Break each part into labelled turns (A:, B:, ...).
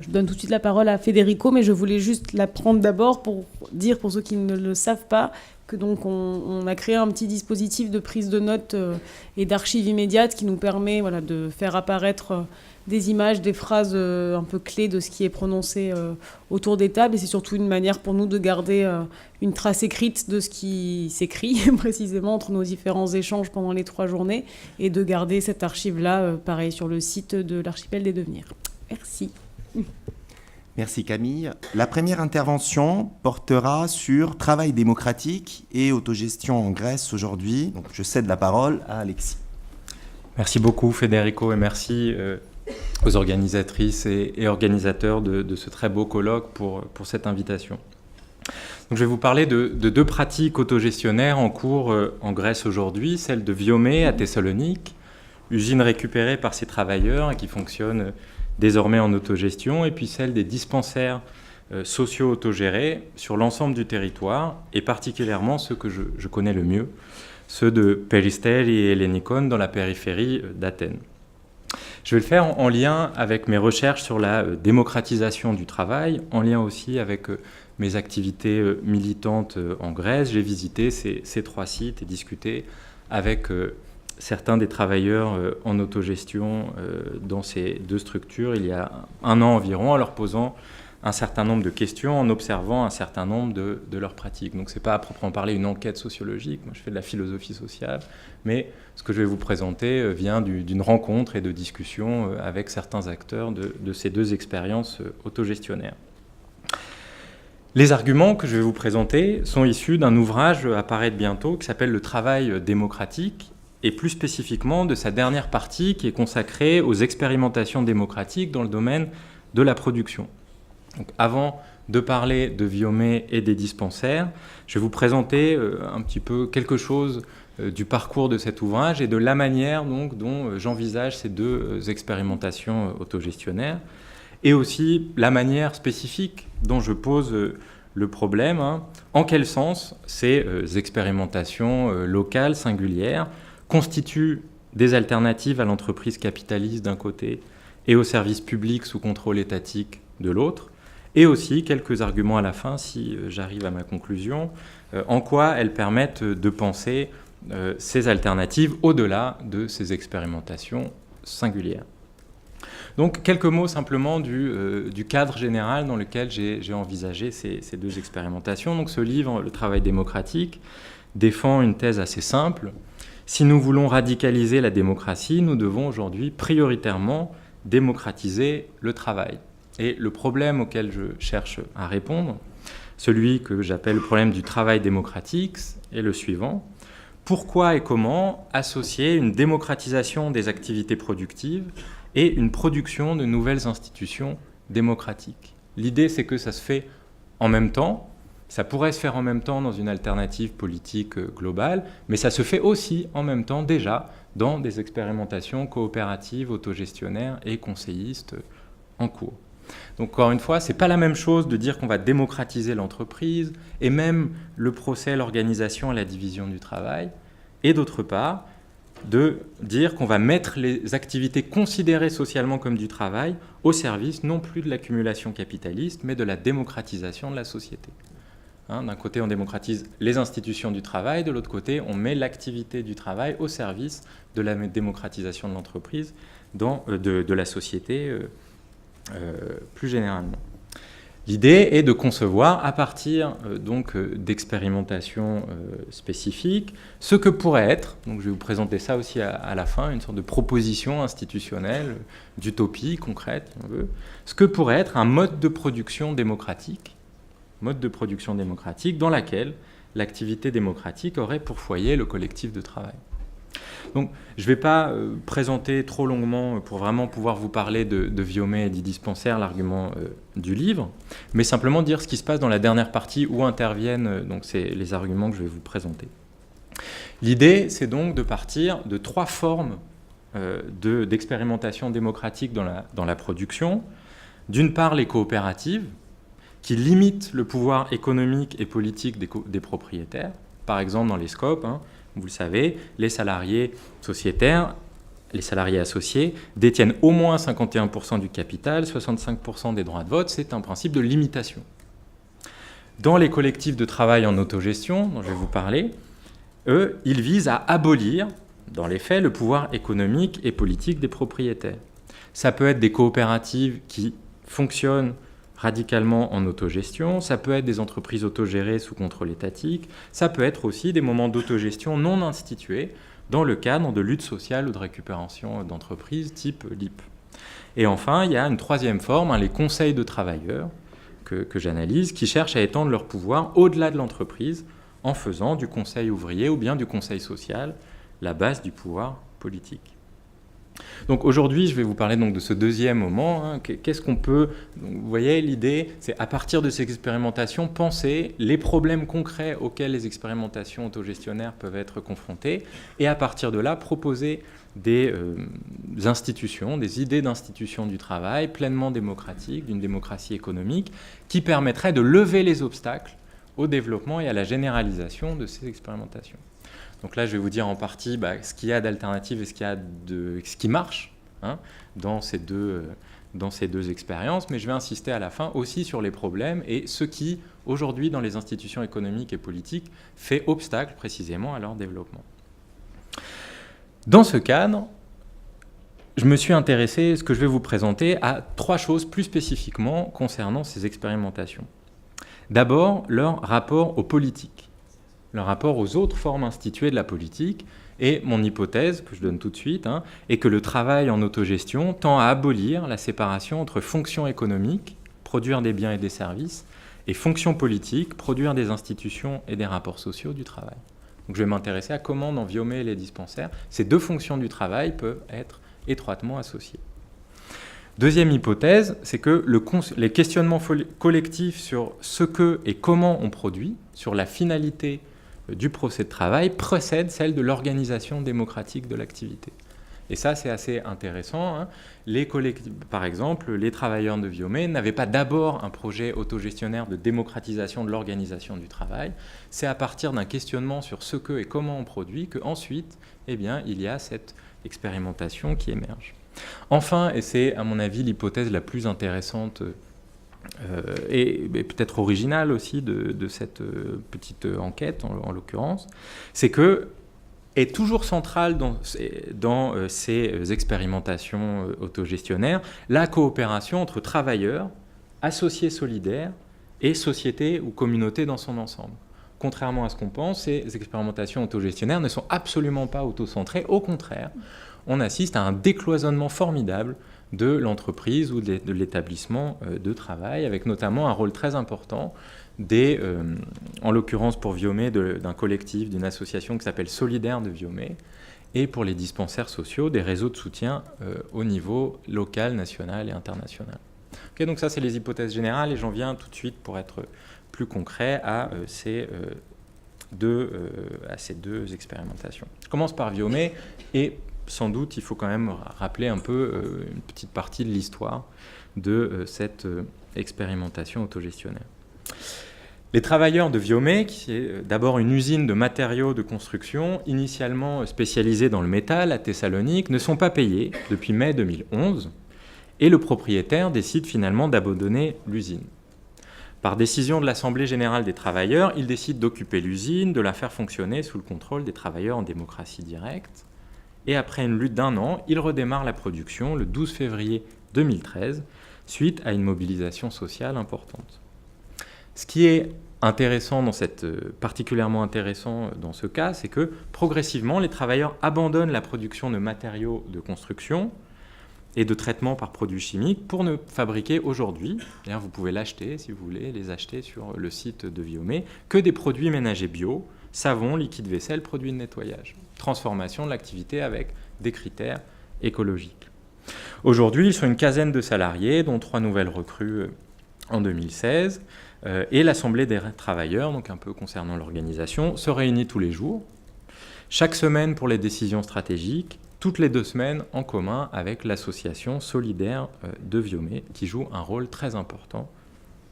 A: Je donne tout de suite la parole à Federico, mais je voulais juste la prendre d'abord pour dire, pour ceux qui ne le savent pas, que donc on a créé un petit dispositif de prise de notes et d'archives immédiates qui nous permet de faire apparaître des images, des phrases un peu clés de ce qui est prononcé autour des tables. Et c'est surtout une manière pour nous de garder une trace écrite de ce qui s'écrit précisément entre nos différents échanges pendant les 3 journées et de garder cette archive-là, pareil, sur le site de l'Archipel des Devenirs. Merci.
B: Merci Camille. La première intervention portera sur travail démocratique et autogestion en Grèce aujourd'hui. Donc je cède la parole à Alexis.
C: Merci beaucoup Federico et merci aux organisatrices et organisateurs de ce très beau colloque pour cette invitation. Donc, je vais vous parler de 2 pratiques autogestionnaires en cours en Grèce aujourd'hui, celle de Viomé à Thessalonique, usine récupérée par ses travailleurs et qui fonctionne désormais en autogestion, et puis celle des dispensaires sociaux autogérés sur l'ensemble du territoire, et particulièrement ceux que je connais le mieux, ceux de Peristeri et Ellenikon dans la périphérie d'Athènes. Je vais le faire en lien avec mes recherches sur la démocratisation du travail, en lien aussi avec mes activités militantes en Grèce. J'ai visité ces 3 sites et discuté avec certains des travailleurs en autogestion dans ces 2 structures il y a 1 an environ, en leur posant un certain nombre de questions, en observant un certain nombre de leurs pratiques. Donc ce n'est pas à proprement parler une enquête sociologique, moi je fais de la philosophie sociale, mais ce que je vais vous présenter vient d'une rencontre et de discussion avec certains acteurs de ces 2 expériences autogestionnaires. Les arguments que je vais vous présenter sont issus d'un ouvrage à paraître bientôt qui s'appelle « Le travail démocratique », et plus spécifiquement de sa dernière partie qui est consacrée aux expérimentations démocratiques dans le domaine de la production. Donc, avant de parler de Viomé et des dispensaires, je vais vous présenter un petit peu quelque chose du parcours de cet ouvrage et de la manière donc, dont j'envisage ces 2 expérimentations autogestionnaires, et aussi la manière spécifique dont je pose le problème, en quel sens ces expérimentations locales, singulières, constituent des alternatives à l'entreprise capitaliste d'un côté et au service public sous contrôle étatique de l'autre, et aussi quelques arguments à la fin, si j'arrive à ma conclusion, en quoi elles permettent de penser ces alternatives au-delà de ces expérimentations singulières. Donc quelques mots simplement du cadre général dans lequel j'ai envisagé ces 2 expérimentations. Donc ce livre, Le travail démocratique, défend une thèse assez simple. Si nous voulons radicaliser la démocratie, nous devons aujourd'hui prioritairement démocratiser le travail. Et le problème auquel je cherche à répondre, celui que j'appelle le problème du travail démocratique, est le suivant. Pourquoi et comment associer une démocratisation des activités productives et une production de nouvelles institutions démocratiques? L'idée, c'est que ça se fait en même temps. Ça pourrait se faire en même temps dans une alternative politique globale, mais ça se fait aussi en même temps déjà dans des expérimentations coopératives, autogestionnaires et conseillistes en cours. Donc encore une fois, ce n'est pas la même chose de dire qu'on va démocratiser l'entreprise et même le procès, l'organisation et la division du travail, et d'autre part, de dire qu'on va mettre les activités considérées socialement comme du travail au service non plus de l'accumulation capitaliste, mais de la démocratisation de la société. D'un côté, on démocratise les institutions du travail, de l'autre côté, on met l'activité du travail au service de la démocratisation de l'entreprise, de la société plus généralement. L'idée est de concevoir, à partir d'expérimentations spécifiques, ce que pourrait être, donc je vais vous présenter ça aussi à la fin, une sorte de proposition institutionnelle, d'utopie concrète, si on veut, ce que pourrait être un mode de production démocratique dans laquelle l'activité démocratique aurait pour foyer le collectif de travail. Donc, je ne vais pas présenter trop longuement pour vraiment pouvoir vous parler de Viomé et des dispensaires, l'argument du livre, mais simplement dire ce qui se passe dans la dernière partie où interviennent donc, les arguments que je vais vous présenter. L'idée, c'est donc de partir de 3 formes d'expérimentation démocratique dans la production. D'une part, les coopératives, qui limitent le pouvoir économique et politique des propriétaires, par exemple dans les scopes, vous le savez, les salariés sociétaires les salariés associés détiennent au moins 51% du capital, 65% des droits de vote. C'est un principe de limitation. Dans les collectifs de travail en autogestion, dont je vais vous parler, eux, ils visent à abolir, dans les faits, le pouvoir économique et politique des propriétaires. Ça peut être des coopératives qui fonctionnent radicalement en autogestion, ça peut être des entreprises autogérées sous contrôle étatique, ça peut être aussi des moments d'autogestion non institués dans le cadre de lutte sociale ou de récupération d'entreprises type LIP. Et enfin, il y a une troisième forme, les conseils de travailleurs, que j'analyse, qui cherchent à étendre leur pouvoir au-delà de l'entreprise en faisant du conseil ouvrier ou bien du conseil social la base du pouvoir politique. Donc aujourd'hui, je vais vous parler donc de ce deuxième moment. Qu'est-ce qu'on peut... Donc, vous voyez, l'idée, c'est à partir de ces expérimentations, penser les problèmes concrets auxquels les expérimentations autogestionnaires peuvent être confrontées, et à partir de là, proposer des institutions, des idées d'institutions du travail pleinement démocratiques, d'une démocratie économique, qui permettraient de lever les obstacles au développement et à la généralisation de ces expérimentations. Donc là, je vais vous dire en partie ce qu'il y a d'alternative et ce qui marche dans ces deux expériences, mais je vais insister à la fin aussi sur les problèmes et ce qui, aujourd'hui, dans les institutions économiques et politiques, fait obstacle précisément à leur développement. Dans ce cadre, je me suis intéressé, ce que je vais vous présenter, à 3 choses plus spécifiquement concernant ces expérimentations. D'abord, leur rapport aux politiques, leur rapport aux autres formes instituées de la politique, et mon hypothèse, que je donne tout de suite, est que le travail en autogestion tend à abolir la séparation entre fonction économique, produire des biens et des services, et fonction politique, produire des institutions et des rapports sociaux du travail. Donc je vais m'intéresser à comment, dans Viomé et les dispensaires, ces 2 fonctions du travail peuvent être étroitement associées. Deuxième hypothèse, c'est que les questionnements collectifs sur ce que et comment on produit, sur la finalité du procès de travail, précèdent celle de l'organisation démocratique de l'activité. Et ça, c'est assez intéressant. Par exemple, les travailleurs de Viomé n'avaient pas d'abord un projet autogestionnaire de démocratisation de l'organisation du travail. C'est à partir d'un questionnement sur ce que et comment on produit qu'ensuite, il y a cette expérimentation qui émerge. Enfin, et c'est à mon avis l'hypothèse la plus intéressante et peut-être originale aussi de cette petite enquête, en l'occurrence, c'est que est toujours centrale dans ces expérimentations autogestionnaires la coopération entre travailleurs, associés solidaires et société ou communauté dans son ensemble. Contrairement à ce qu'on pense, ces expérimentations autogestionnaires ne sont absolument pas autocentrées. Au contraire, on assiste à un décloisonnement formidable de l'entreprise ou de l'établissement de travail, avec notamment un rôle très important en l'occurrence pour Viomé, d'un collectif, d'une association qui s'appelle Solidaire de Viomé, et pour les dispensaires sociaux, des réseaux de soutien au niveau local, national et international. Okay, donc ça, c'est les hypothèses générales, et j'en viens tout de suite, pour être plus concret, à ces 2 expérimentations. Je commence par Viomé, et sans doute, il faut quand même rappeler un peu une petite partie de l'histoire de cette expérimentation autogestionnaire. Les travailleurs de Viomé, qui est d'abord une usine de matériaux de construction, initialement spécialisée dans le métal à Thessalonique, ne sont pas payés depuis mai 2011, et le propriétaire décide finalement d'abandonner l'usine. Par décision de l'Assemblée générale des travailleurs, il décide d'occuper l'usine, de la faire fonctionner sous le contrôle des travailleurs en démocratie directe. Et après une lutte d'1 an, il redémarre la production le 12 février 2013, suite à une mobilisation sociale importante. Ce qui est particulièrement intéressant dans ce cas, c'est que progressivement, les travailleurs abandonnent la production de matériaux de construction et de traitement par produits chimiques pour ne fabriquer aujourd'hui, d'ailleurs vous pouvez l'acheter si vous voulez, les acheter sur le site de Viomé, que des produits ménagers bio, savon, liquide vaisselle, produits de nettoyage. Transformation de l'activité avec des critères écologiques. Aujourd'hui, ils sont une quinzaine de salariés, dont 3 nouvelles recrues en 2016, et l'Assemblée des travailleurs, donc un peu concernant l'organisation, se réunit tous les jours, chaque semaine pour les décisions stratégiques, toutes les 2 semaines en commun avec l'association Solidaire de Viomé, qui joue un rôle très important,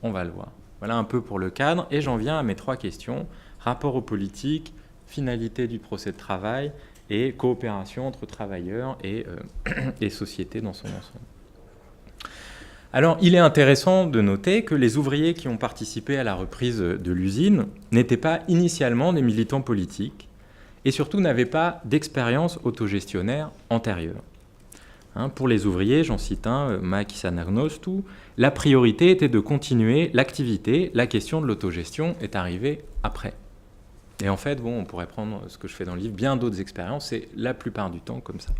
C: on va le voir. Voilà un peu pour le cadre, et j'en viens à mes 3 questions. Rapport aux politiques, finalité du procès de travail et coopération entre travailleurs et société dans son ensemble. Alors, il est intéressant de noter que les ouvriers qui ont participé à la reprise de l'usine n'étaient pas initialement des militants politiques et surtout n'avaient pas d'expérience autogestionnaire antérieure. Pour les ouvriers, j'en cite un, Mäkisä-Närnostu, la priorité était de continuer l'activité, la question de l'autogestion est arrivée après. Et en fait, on pourrait prendre ce que je fais dans le livre, bien d'autres expériences, c'est la plupart du temps comme ça.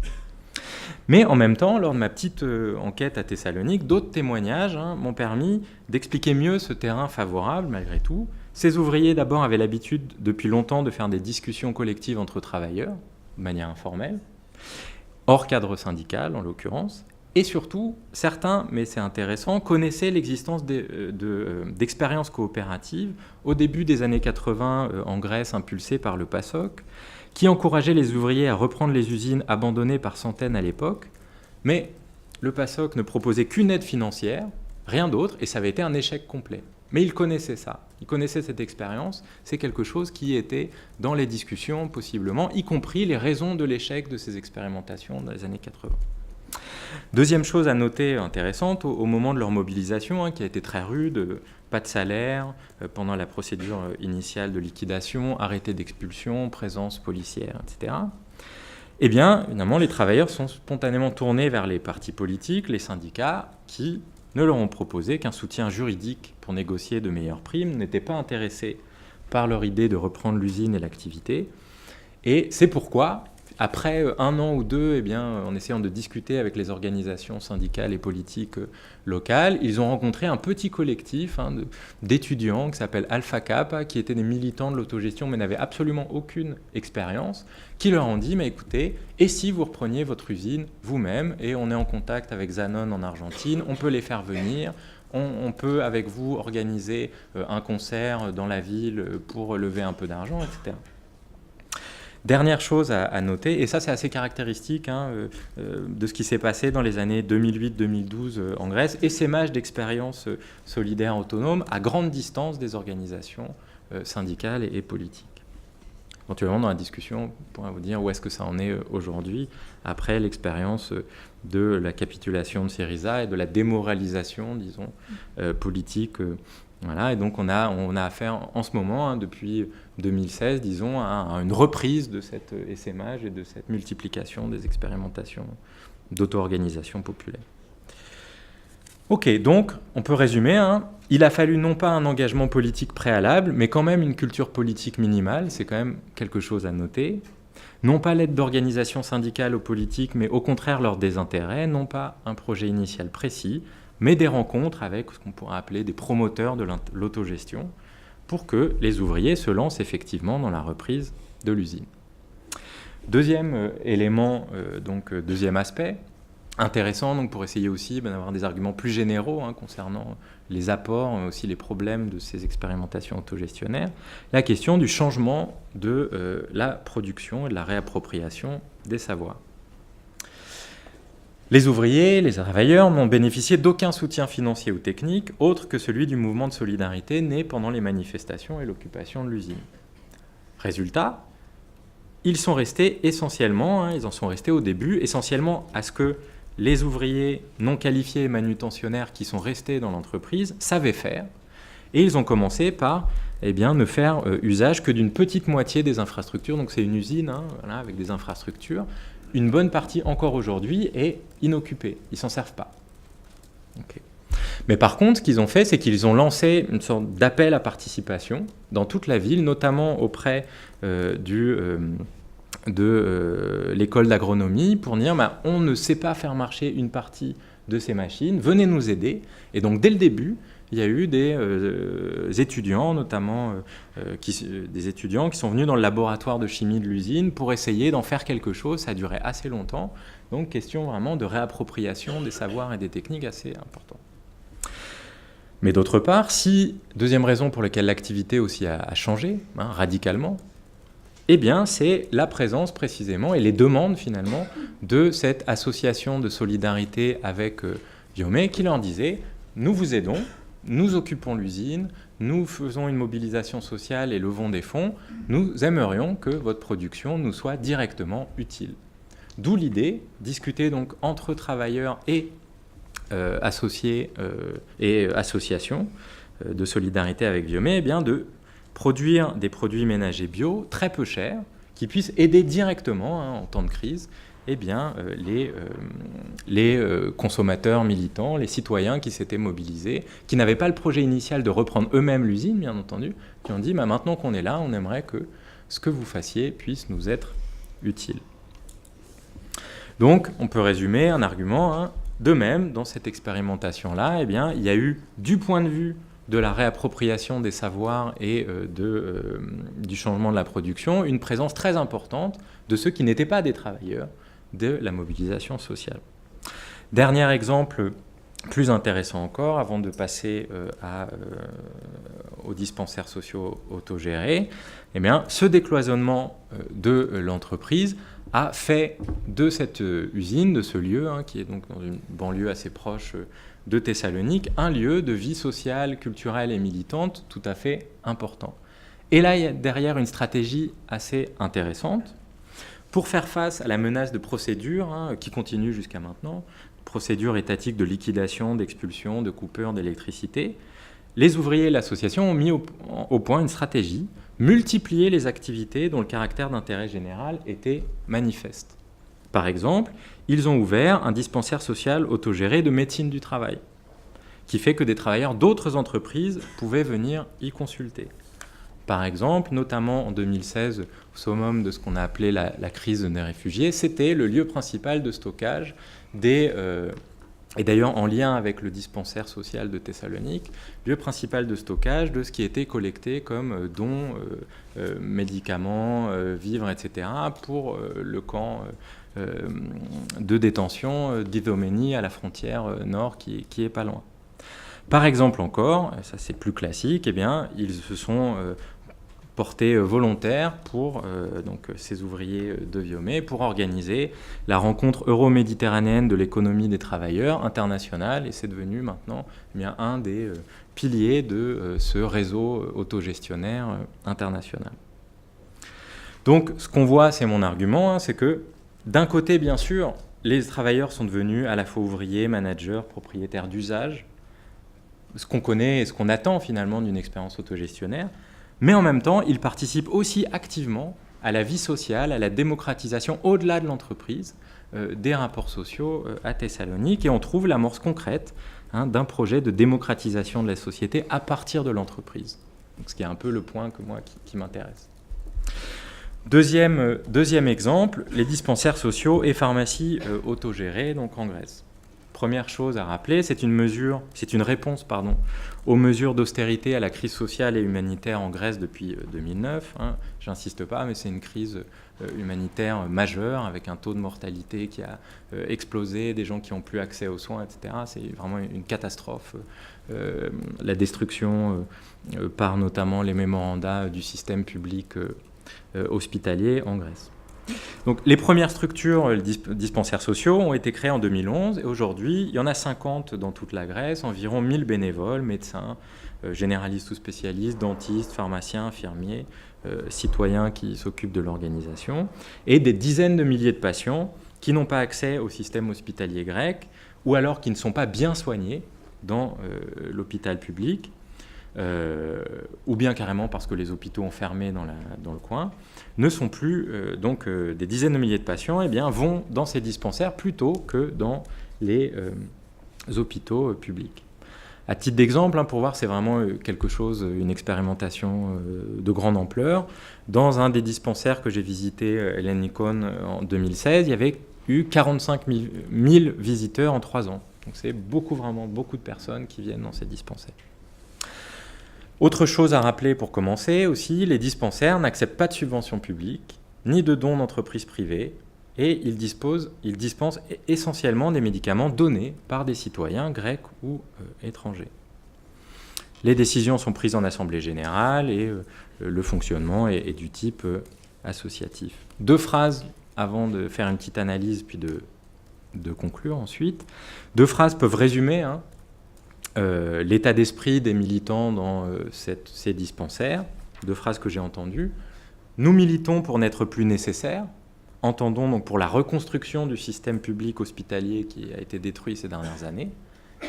C: Mais en même temps, lors de ma petite enquête à Thessalonique, d'autres témoignages m'ont permis d'expliquer mieux ce terrain favorable malgré tout. Ces ouvriers d'abord avaient l'habitude depuis longtemps de faire des discussions collectives entre travailleurs, de manière informelle, hors cadre syndical en l'occurrence, et surtout, certains, mais c'est intéressant, connaissaient l'existence d'expériences coopératives au début des années 80 en Grèce, impulsées par le PASOK, qui encourageait les ouvriers à reprendre les usines abandonnées par centaines à l'époque, mais le PASOK ne proposait qu'une aide financière, rien d'autre, et ça avait été un échec complet. Mais ils connaissaient ça, ils connaissaient cette expérience, c'est quelque chose qui était dans les discussions possiblement, y compris les raisons de l'échec de ces expérimentations dans les années 80. Deuxième chose à noter intéressante, au moment de leur mobilisation, qui a été très rude, pas de salaire, pendant la procédure initiale de liquidation, arrêté d'expulsion, présence policière, etc. Eh bien, évidemment, les travailleurs sont spontanément tournés vers les partis politiques, les syndicats, qui ne leur ont proposé qu'un soutien juridique pour négocier de meilleures primes, n'étaient pas intéressés par leur idée de reprendre l'usine et l'activité. Et c'est pourquoi, après 1 an ou 2, en essayant de discuter avec les organisations syndicales et politiques locales, ils ont rencontré un petit collectif d'étudiants qui s'appelle Alpha Kappa, qui étaient des militants de l'autogestion mais n'avaient absolument aucune expérience, qui leur ont dit « mais écoutez, et si vous repreniez votre usine vous-même, et on est en contact avec Zanon en Argentine, on peut les faire venir, on peut avec vous organiser un concert dans la ville pour lever un peu d'argent, etc. » Dernière chose à noter, et ça c'est assez caractéristique de ce qui s'est passé dans les années 2008-2012 en Grèce, essaimage d'expériences solidaires autonomes à grande distance des organisations syndicales et politiques. Éventuellement dans la discussion, on pourra vous dire où est-ce que ça en est aujourd'hui, après l'expérience de la capitulation de Syriza et de la démoralisation, disons, politique. Voilà, et donc on a affaire en ce moment, depuis 2016, disons, à une reprise de cet essaimage et de cette multiplication des expérimentations d'auto-organisation populaire. Ok, donc on peut résumer, il a fallu non pas un engagement politique préalable, mais quand même une culture politique minimale, c'est quand même quelque chose à noter. Non pas l'aide d'organisations syndicales aux politiques, mais au contraire leur désintérêt, non pas un projet initial précis, mais des rencontres avec ce qu'on pourrait appeler des promoteurs de l'autogestion, pour que les ouvriers se lancent effectivement dans la reprise de l'usine. Deuxième élément, deuxième aspect, intéressant donc pour essayer aussi d'avoir des arguments plus généraux concernant les apports, mais aussi les problèmes de ces expérimentations autogestionnaires, la question du changement de la production et de la réappropriation des savoirs. Les ouvriers, les travailleurs n'ont bénéficié d'aucun soutien financier ou technique autre que celui du mouvement de solidarité né pendant les manifestations et l'occupation de l'usine. Résultat, ils sont restés essentiellement, ils en sont restés au début, essentiellement à ce que les ouvriers non qualifiés et manutentionnaires qui sont restés dans l'entreprise savaient faire, et ils ont commencé par ne faire usage que d'une petite moitié des infrastructures, donc c'est une usine avec des infrastructures. Une bonne partie, encore aujourd'hui, est inoccupée. Ils ne s'en servent pas. Okay. Mais par contre, ce qu'ils ont fait, c'est qu'ils ont lancé une sorte d'appel à participation dans toute la ville, notamment auprès de l'école d'agronomie, pour dire on ne sait pas faire marcher une partie de ces machines, venez nous aider. Et donc, dès le début, il y a eu des étudiants, notamment des étudiants qui sont venus dans le laboratoire de chimie de l'usine pour essayer d'en faire quelque chose. Ça a duré assez longtemps. Donc, question vraiment de réappropriation des savoirs et des techniques assez importante. Mais d'autre part, deuxième raison pour laquelle l'activité aussi a changé radicalement, c'est la présence précisément et les demandes finalement de cette association de solidarité avec Viomé qui leur disait « Nous vous aidons, nous occupons l'usine, nous faisons une mobilisation sociale et levons des fonds, nous aimerions que votre production nous soit directement utile. D'où l'idée, discuter donc entre travailleurs et associés et associations de solidarité avec Viomé, eh bien de produire des produits ménagers bio très peu chers, qui puissent aider directement, en temps de crise, eh bien, les consommateurs militants, les citoyens qui s'étaient mobilisés, qui n'avaient pas le projet initial de reprendre eux-mêmes l'usine, bien entendu, qui ont dit maintenant qu'on est là, on aimerait que ce que vous fassiez puisse nous être utile. Donc, on peut résumer un argument. De même, dans cette expérimentation-là, eh bien, il y a eu, du point de vue de la réappropriation des savoirs et du changement de la production, une présence très importante de ceux qui n'étaient pas des travailleurs de la mobilisation sociale. Dernier exemple plus intéressant encore, avant de passer aux dispensaires sociaux autogérés, eh bien, ce décloisonnement de l'entreprise a fait de cette usine, de ce lieu, qui est donc dans une banlieue assez proche de Thessalonique, un lieu de vie sociale, culturelle et militante tout à fait important. Et là, il y a derrière une stratégie assez intéressante. Pour faire face à la menace de procédures qui continue jusqu'à maintenant, procédures étatiques de liquidation, d'expulsion, de coupure d'électricité, les ouvriers et l'association ont mis au point une stratégie, multiplier les activités dont le caractère d'intérêt général était manifeste. Par exemple, ils ont ouvert un dispensaire social autogéré de médecine du travail, qui fait que des travailleurs d'autres entreprises pouvaient venir y consulter. Par exemple, notamment en 2016, au summum de ce qu'on a appelé la crise des réfugiés, c'était le lieu principal de stockage et d'ailleurs en lien avec le dispensaire social de Thessalonique, lieu principal de stockage de ce qui était collecté comme dons, médicaments, vivres, etc. pour le camp de détention d'Idomeni à la frontière nord qui est pas loin. Par exemple encore, ça c'est plus classique, eh bien, ils se sont portés volontaires pour ces ouvriers de Viomé pour organiser la rencontre euro-méditerranéenne de l'économie des travailleurs internationale, et c'est devenu maintenant bien un des piliers de ce réseau autogestionnaire international. Donc ce qu'on voit, c'est mon argument, c'est que d'un côté, bien sûr, les travailleurs sont devenus à la fois ouvriers, managers, propriétaires d'usage, ce qu'on connaît et ce qu'on attend finalement d'une expérience autogestionnaire, mais en même temps, ils participent aussi activement à la vie sociale, à la démocratisation au-delà de l'entreprise, des rapports sociaux à Thessalonique, et on trouve l'amorce concrète d'un projet de démocratisation de la société à partir de l'entreprise. Donc, ce qui est un peu le point qui m'intéresse. Deuxième exemple, les dispensaires sociaux et pharmacies autogérées, donc en Grèce. Première chose à rappeler, c'est une réponse aux mesures d'austérité à la crise sociale et humanitaire en Grèce depuis 2009. J'insiste pas, mais c'est une crise humanitaire majeure avec un taux de mortalité qui a explosé, des gens qui n'ont plus accès aux soins, etc. C'est vraiment une catastrophe. La destruction par notamment les mémorandas du système public hospitalier en Grèce. Donc, les premières structures, les dispensaires sociaux, ont été créés en 2011 et aujourd'hui, il y en a 50 dans toute la Grèce, environ 1000 bénévoles, médecins, généralistes ou spécialistes, dentistes, pharmaciens, infirmiers, citoyens qui s'occupent de l'organisation, et des dizaines de milliers de patients qui n'ont pas accès au système hospitalier grec ou alors qui ne sont pas bien soignés dans l'hôpital public. Ou bien carrément parce que les hôpitaux ont fermé dans le coin, ne sont plus, des dizaines de milliers de patients vont dans ces dispensaires plutôt que dans les hôpitaux publics. À titre d'exemple, pour voir, c'est vraiment quelque chose, une expérimentation de grande ampleur. Dans un des dispensaires que j'ai visité, Ellenikon, en 2016, il y avait eu 45 000 visiteurs en 3 ans. Donc c'est vraiment beaucoup de personnes qui viennent dans ces dispensaires. Autre chose à rappeler pour commencer aussi, les dispensaires n'acceptent pas de subventions publiques, ni de dons d'entreprises privées, et ils dispensent essentiellement des médicaments donnés par des citoyens grecs ou étrangers. Les décisions sont prises en assemblée générale et le fonctionnement est du type associatif. 2 phrases avant de faire une petite analyse puis de conclure ensuite. 2 phrases peuvent résumer l'état d'esprit des militants dans ces dispensaires. 2 phrases que j'ai entendues. Nous militons pour n'être plus nécessaires. Entendons donc pour la reconstruction du système public hospitalier qui a été détruit ces dernières années.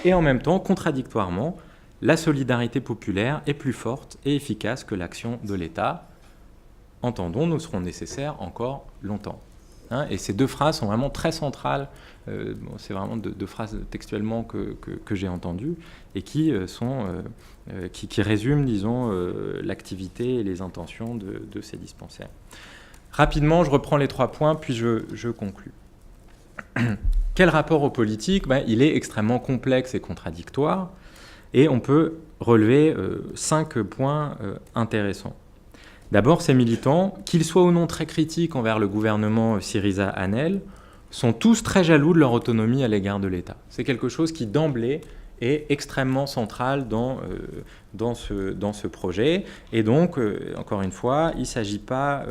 C: Et en même temps, contradictoirement, la solidarité populaire est plus forte et efficace que l'action de l'État. Entendons, nous serons nécessaires encore longtemps. Et ces 2 phrases sont vraiment très centrales. C'est vraiment 2 phrases textuellement que j'ai entendues et qui résument, disons, l'activité et les intentions de ces dispensaires. Rapidement, je reprends les 3 points, puis je conclus. Quel rapport aux politiques ? Il est extrêmement complexe et contradictoire, et on peut relever 5 points intéressants. D'abord, ces militants, qu'ils soient ou non très critiques envers le gouvernement Syriza-Hanel, sont tous très jaloux de leur autonomie à l'égard de l'État. C'est quelque chose qui, d'emblée, est extrêmement central dans ce projet. Et donc, encore une fois, il ne s'agit pas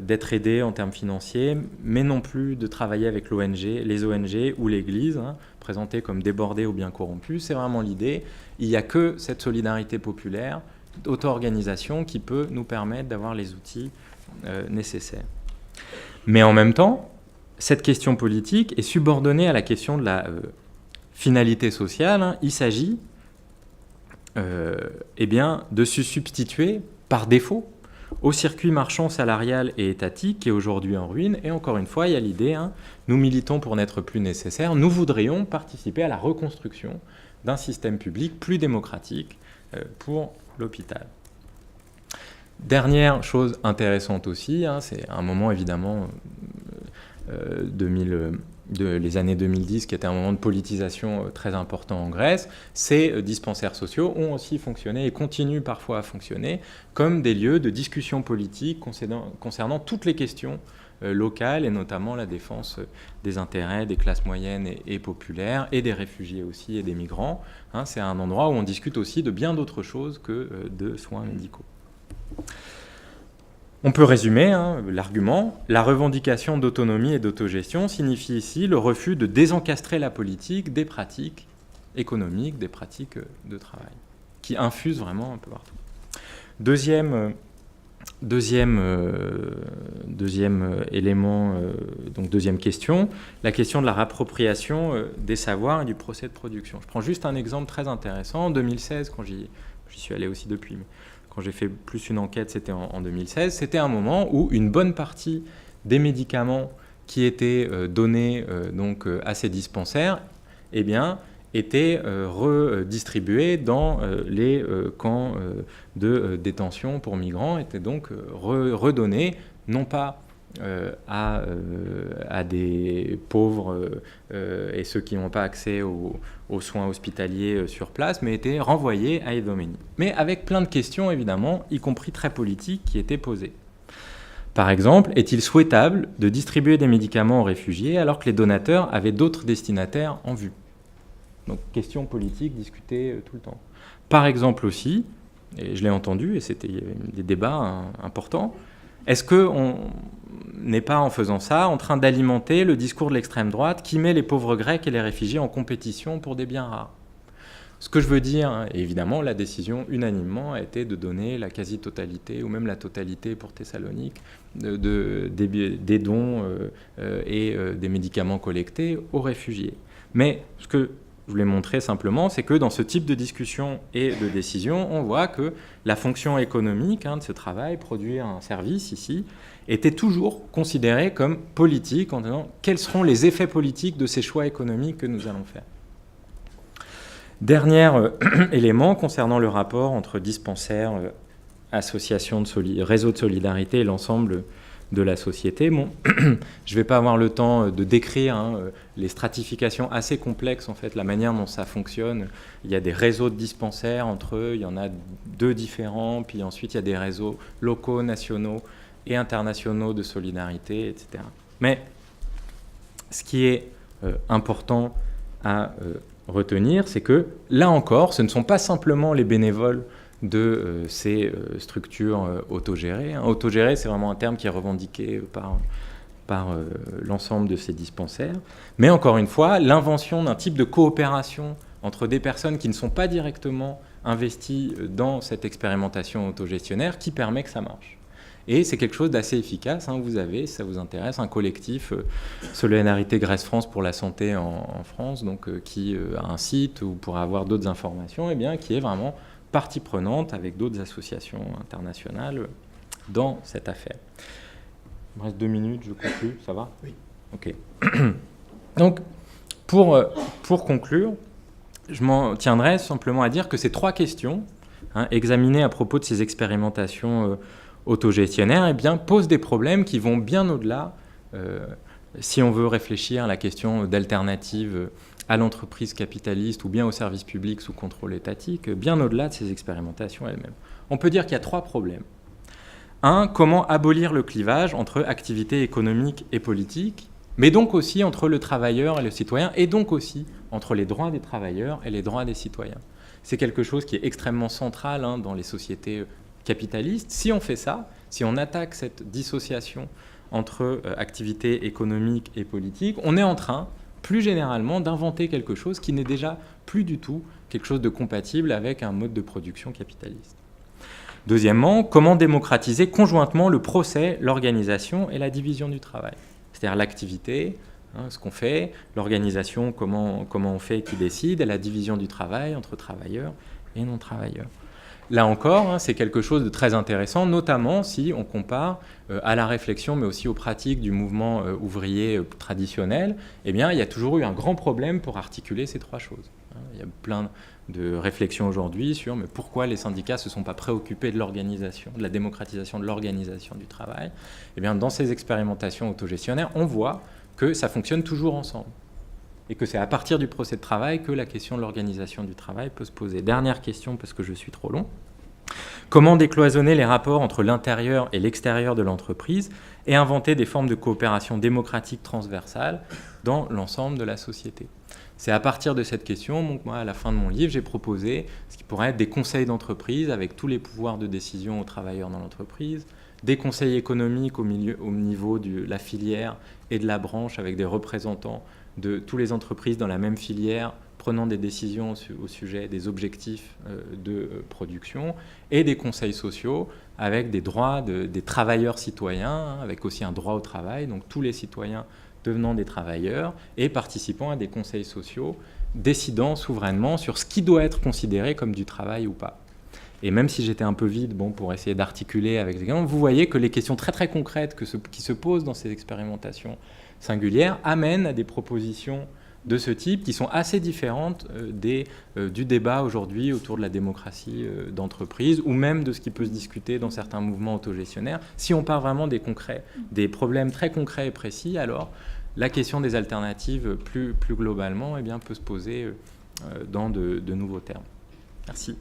C: d'être aidé en termes financiers, mais non plus de travailler avec les ONG ou l'Église, présentées comme débordées ou bien corrompues. C'est vraiment l'idée. Il n'y a que cette solidarité populaire, auto-organisation, qui peut nous permettre d'avoir les outils nécessaires. Mais en même temps, cette question politique est subordonnée à la question de la finalité sociale. Il s'agit de se substituer par défaut au circuit marchand salarial et étatique qui est aujourd'hui en ruine. Et encore une fois, il y a l'idée, nous militons pour n'être plus nécessaires, nous voudrions participer à la reconstruction d'un système public plus démocratique pour l'hôpital. Dernière chose intéressante aussi, c'est un moment évidemment les années 2010, qui était un moment de politisation très important en Grèce. Ces dispensaires sociaux ont aussi fonctionné et continuent parfois à fonctionner comme des lieux de discussion politique concernant toutes les questions locales, et notamment la défense des intérêts des classes moyennes et populaires, et des réfugiés aussi, et des migrants. C'est un endroit où on discute aussi de bien d'autres choses que de soins médicaux. On peut résumer l'argument. La revendication d'autonomie et d'autogestion signifie ici le refus de désencastrer la politique des pratiques économiques, des pratiques de travail, qui infusent vraiment un peu partout. Deuxième élément, donc deuxième question, la question de la réappropriation des savoirs et du procès de production. Je prends juste un exemple très intéressant. En 2016, quand j'y suis allé aussi depuis, mais quand j'ai fait plus une enquête, c'était en 2016, c'était un moment où une bonne partie des médicaments qui étaient donnés à ces dispensaires étaient redistribués dans les camps de détention pour migrants, étaient donc redonnés non pas à des pauvres et ceux qui n'ont pas accès aux soins hospitaliers sur place, mais étaient renvoyés à Idomeni. Mais avec plein de questions, évidemment, y compris très politiques, qui étaient posées. Par exemple, est-il souhaitable de distribuer des médicaments aux réfugiés alors que les donateurs avaient d'autres destinataires en vue ? Donc, question politique discutée tout le temps. Par exemple aussi, et je l'ai entendu, et c'était des débats importants, est-ce qu'on n'est pas, en faisant ça, en train d'alimenter le discours de l'extrême droite qui met les pauvres Grecs et les réfugiés en compétition pour des biens rares ? Ce que je veux dire, et évidemment, la décision unanimement a été de donner la quasi-totalité, ou même la totalité pour Thessalonique, des dons et des médicaments collectés aux réfugiés. Mais ce que je voulais montrer simplement, c'est que dans ce type de discussion et de décision, on voit que la fonction économique de ce travail, produire un service ici, était toujours considérée comme politique, en disant quels seront les effets politiques de ces choix économiques que nous allons faire. Dernier élément concernant le rapport entre dispensaires, associations, réseaux de solidarité et l'ensemble de la société. Bon, je ne vais pas avoir le temps de décrire les stratifications assez complexes, en fait, la manière dont ça fonctionne. Il y a des réseaux de dispensaires entre eux, il y en a 2 différents, puis ensuite il y a des réseaux locaux, nationaux et internationaux de solidarité, etc. Mais ce qui est important à retenir, c'est que, là encore, ce ne sont pas simplement les bénévoles de ces structures autogérées. Autogérées, c'est vraiment un terme qui est revendiqué par l'ensemble de ces dispensaires. Mais encore une fois, l'invention d'un type de coopération entre des personnes qui ne sont pas directement investies dans cette expérimentation autogestionnaire qui permet que ça marche. Et c'est quelque chose d'assez efficace. Vous avez, si ça vous intéresse, un collectif, Solidarité Grèce France pour la santé en France, donc, qui a un site où vous pourrez avoir d'autres informations, qui est vraiment partie prenante avec d'autres associations internationales dans cette affaire. Il me reste 2 minutes, je conclue, ça va ?
B: Oui.
C: Ok. Donc, pour conclure, je m'en tiendrai simplement à dire que ces 3 questions, examinées à propos de ces expérimentations autogestionnaires, posent des problèmes qui vont bien au-delà, si on veut réfléchir à la question d'alternatives à l'entreprise capitaliste ou bien au service public sous contrôle étatique, bien au-delà de ces expérimentations elles-mêmes. On peut dire qu'il y a 3 problèmes. 1, comment abolir le clivage entre activité économique et politique, mais donc aussi entre le travailleur et le citoyen, et donc aussi entre les droits des travailleurs et les droits des citoyens. C'est quelque chose qui est extrêmement central dans les sociétés capitalistes. Si on fait ça, si on attaque cette dissociation entre activité économique et politique, on est en train, plus généralement, d'inventer quelque chose qui n'est déjà plus du tout quelque chose de compatible avec un mode de production capitaliste. Deuxièmement, comment démocratiser conjointement le procès, l'organisation et la division du travail. C'est-à-dire l'activité, ce qu'on fait, l'organisation, comment on fait et qui décide, et la division du travail entre travailleurs et non-travailleurs. Là encore, c'est quelque chose de très intéressant, notamment si on compare à la réflexion, mais aussi aux pratiques du mouvement ouvrier traditionnel. Il y a toujours eu un grand problème pour articuler ces 3 choses. Il y a plein de réflexions aujourd'hui sur mais pourquoi les syndicats ne se sont pas préoccupés de l'organisation, de la démocratisation de l'organisation du travail. Dans ces expérimentations autogestionnaires, on voit que ça fonctionne toujours ensemble. Et que c'est à partir du procès de travail que la question de l'organisation du travail peut se poser. Dernière question, parce que je suis trop long. Comment décloisonner les rapports entre l'intérieur et l'extérieur de l'entreprise et inventer des formes de coopération démocratique transversale dans l'ensemble de la société ? C'est à partir de cette question, donc moi, à la fin de mon livre, j'ai proposé ce qui pourrait être des conseils d'entreprise avec tous les pouvoirs de décision aux travailleurs dans l'entreprise, des conseils économiques au niveau de la filière et de la branche avec des représentants de toutes les entreprises dans la même filière prenant des décisions au sujet des objectifs de production, et des conseils sociaux avec des droits des travailleurs citoyens, avec aussi un droit au travail, donc tous les citoyens devenant des travailleurs et participant à des conseils sociaux, décidant souverainement sur ce qui doit être considéré comme du travail ou pas. Et même si j'étais un peu vide pour essayer d'articuler avec les exemples, vous voyez que les questions très très concrètes qui se posent dans ces expérimentations singulières amènent à des propositions de ce type qui sont assez différentes du débat aujourd'hui autour de la démocratie d'entreprise ou même de ce qui peut se discuter dans certains mouvements autogestionnaires. Si on part vraiment des problèmes très concrets et précis, alors la question des alternatives plus globalement peut se poser dans de nouveaux termes. Merci.